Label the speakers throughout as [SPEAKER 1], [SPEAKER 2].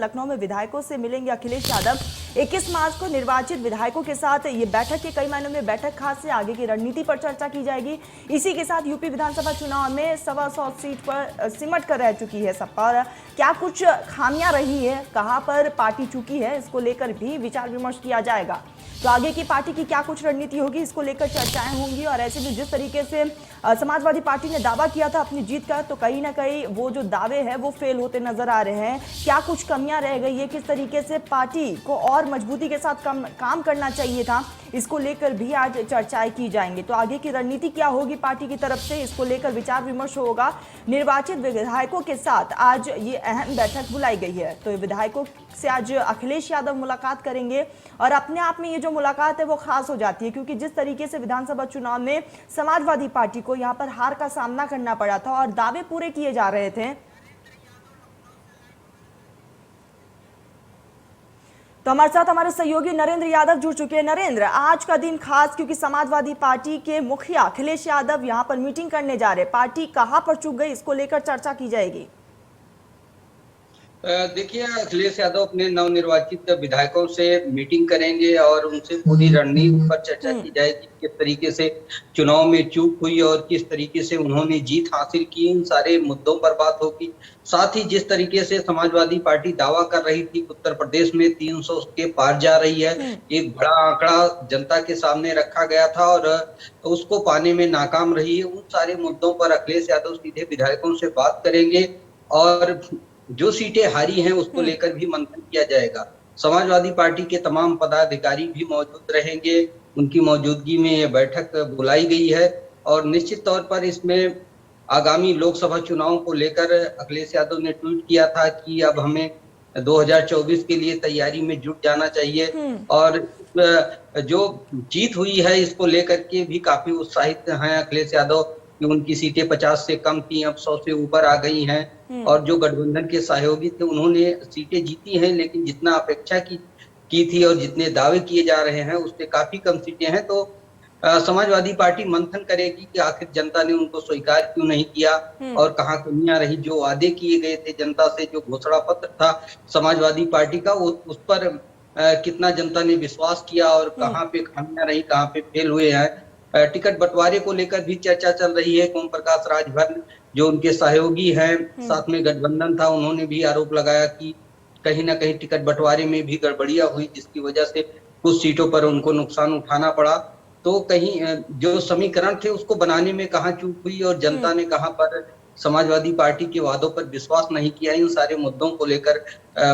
[SPEAKER 1] लखनऊ में विधायकों से मिलेंगे अखिलेश यादव। 21 मार्च को निर्वाचित विधायकों के साथ ये बैठक के कई मायनों में बैठक खास से आगे की रणनीति पर चर्चा की जाएगी। इसी के साथ यूपी विधानसभा चुनाव में 125 सीट पर सिमट कर रह चुकी है सपा। और क्या कुछ खामियां रही है, कहां पर पार्टी चुकी है, इसको लेकर भी विचार विमर्श किया जाएगा। तो आगे की पार्टी की क्या कुछ रणनीति होगी, इसको लेकर चर्चाएं होंगी। और ऐसे में जिस तरीके से समाजवादी पार्टी ने दावा किया था अपनी जीत का, तो कहीं ना कहीं वो जो दावे हैं वो फेल होते नजर आ रहे हैं। क्या कुछ कमियां रह गई है, किस तरीके से पार्टी को और मजबूती के साथ काम करना चाहिए था, इसको लेकर भी आज चर्चाएं की जाएंगी। तो आगे की रणनीति क्या होगी पार्टी की तरफ से, इसको लेकर विचार विमर्श होगा। निर्वाचित विधायकों के साथ आज ये अहम बैठक बुलाई गई है। तो विधायकों से आज अखिलेश यादव मुलाकात करेंगे और अपने आप में ये जो मुलाकात है वो खास हो जाती है, क्योंकि जिस तरीके से विधानसभा चुनाव में समाजवादी पार्टी को यहाँ पर हार का सामना करना पड़ा था और दावे पूरे किए जा रहे थे। तो हमारे साथ हमारे सहयोगी नरेंद्र यादव जुड़ चुके हैं। नरेंद्र, आज का दिन खास क्योंकि समाजवादी पार्टी के मुखिया अखिलेश यादव यहां पर मीटिंग करने जा रहे हैं। पार्टी कहां पर चूक गई, इसको लेकर चर्चा की जाएगी।
[SPEAKER 2] देखिए, अखिलेश यादव अपने नवनिर्वाचित विधायकों से मीटिंग करेंगे और उनसे पूरी रणनीति पर चर्चा की जाएगी। किस तरीके से चुनाव में चूक हुई और किस तरीके से उन्होंने जीत हासिल की, इन सारे मुद्दों पर बात होगी। साथ ही जिस तरीके से समाजवादी पार्टी दावा कर रही थी उत्तर प्रदेश में 300 के पार जा रही है, एक बड़ा आंकड़ा जनता के सामने रखा गया था और उसको पाने में नाकाम रही है। उन सारे मुद्दों पर अखिलेश यादव सीधे विधायकों से बात करेंगे और जो सीटें हारी हैं उसको लेकर भी मंथन किया जाएगा। समाजवादी पार्टी के तमाम पदाधिकारी भी मौजूद रहेंगे, उनकी मौजूदगी में यह बैठक बुलाई गई है और निश्चित तौर पर इसमें आगामी लोकसभा चुनाव को लेकर अखिलेश यादव ने ट्वीट किया था कि अब हमें 2024 के लिए तैयारी में जुट जाना चाहिए और जो जीत हुई है इसको लेकर के भी काफी उत्साहित हैं अखिलेश यादव कि उनकी सीटें 50 से कम थी, अब 100 से ऊपर आ गई हैं और जो गठबंधन के सहयोगी थे उन्होंने सीटें जीती हैं, लेकिन जितना अपेक्षा की थी और जितने दावे किए जा रहे हैं उससे काफी कम सीटें हैं। तो समाजवादी पार्टी मंथन करेगी कि आखिर जनता ने उनको स्वीकार क्यों नहीं किया और कहाँ कमियां रही। जो वादे किए गए थे जनता से, जो घोषणा पत्र था समाजवादी पार्टी का, उस पर कितना जनता ने विश्वास किया और कहाँ पे खामियां रही, कहाँ पे फेल हुए हैं। टिकट बंटवारे को लेकर भी चर्चा चल रही है। ओम प्रकाश राजभर जो उनके सहयोगी हैं, साथ में गठबंधन था, उन्होंने भी आरोप लगाया कि कहीं ना कहीं टिकट बंटवारे में भी गड़बड़ियां हुई, जिसकी वजह से कुछ सीटों पर उनको नुकसान उठाना पड़ा। तो कहीं जो समीकरण थे उसको बनाने में कहाँ चूक हुई और जनता ने कहाँ पर समाजवादी पार्टी के वादों पर विश्वास नहीं किया, इन सारे मुद्दों को लेकर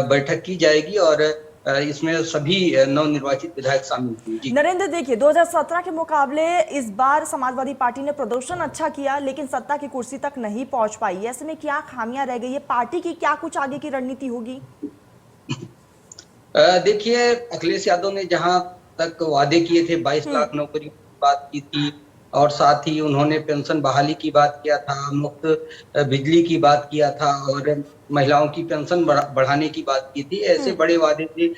[SPEAKER 2] बैठक की जाएगी और इसमें सभी नवनिर्वाचित विधायक शामिल हुए।
[SPEAKER 1] नरेंद्र, देखिए 2017 के मुकाबले इस बार समाजवादी पार्टी ने प्रदर्शन अच्छा किया लेकिन सत्ता की कुर्सी तक नहीं पहुंच पाई। ऐसे में क्या खामियां रह गई है, पार्टी की क्या कुछ आगे की रणनीति होगी?
[SPEAKER 2] देखिए, अखिलेश यादव ने जहां तक वादे किए थे 22 लाख नौकरी की बात की थी और साथ ही उन्होंने पेंशन बहाली की बात किया था, मुफ्त बिजली की बात किया था और महिलाओं की पेंशन बढ़ाने की बात की थी। ऐसे बड़े वादे थे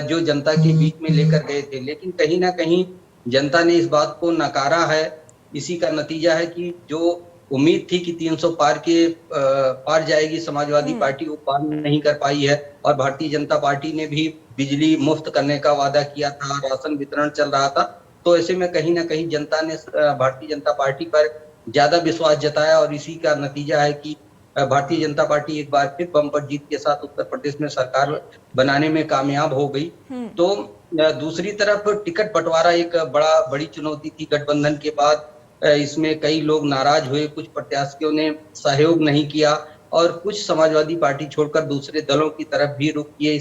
[SPEAKER 2] जो जनता के बीच में लेकर गए थे, लेकिन कहीं ना कहीं जनता ने इस बात को नकारा है। इसी का नतीजा है कि जो उम्मीद थी कि 300 पार जाएगी समाजवादी पार्टी, वो पार नहीं कर पाई है। और भारतीय जनता पार्टी ने भी बिजली मुफ्त करने का वादा किया था, राशन वितरण चल रहा था। तो ऐसे में कहीं ना कहीं जनता ने भारतीय जनता पार्टी पर ज्यादा विश्वास जताया और इसी का नतीजा है कि भारतीय जनता पार्टी एक बार फिर बम्पर जीत के साथ उत्तर प्रदेश में सरकार बनाने में कामयाब हो गई। तो दूसरी तरफ टिकट बंटवारा एक बड़ी चुनौती थी गठबंधन के बाद। इसमें कई लोग नाराज हुए, कुछ प्रत्याशियों ने सहयोग नहीं किया और कुछ समाजवादी पार्टी छोड़कर दूसरे दलों की तरफ भी रुख किए,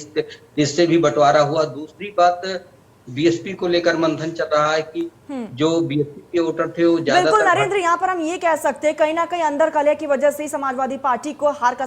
[SPEAKER 2] इससे भी बंटवारा हुआ। दूसरी बात, बीएसपी को लेकर मंथन चल रहा है कि जो बीएसपी के वोटर थे वो ज्यादातर।
[SPEAKER 1] बिल्कुल नरेंद्र, यहाँ पर हम ये कह सकते हैं कहीं ना कहीं अंदर कलह की वजह से समाजवादी पार्टी को हार का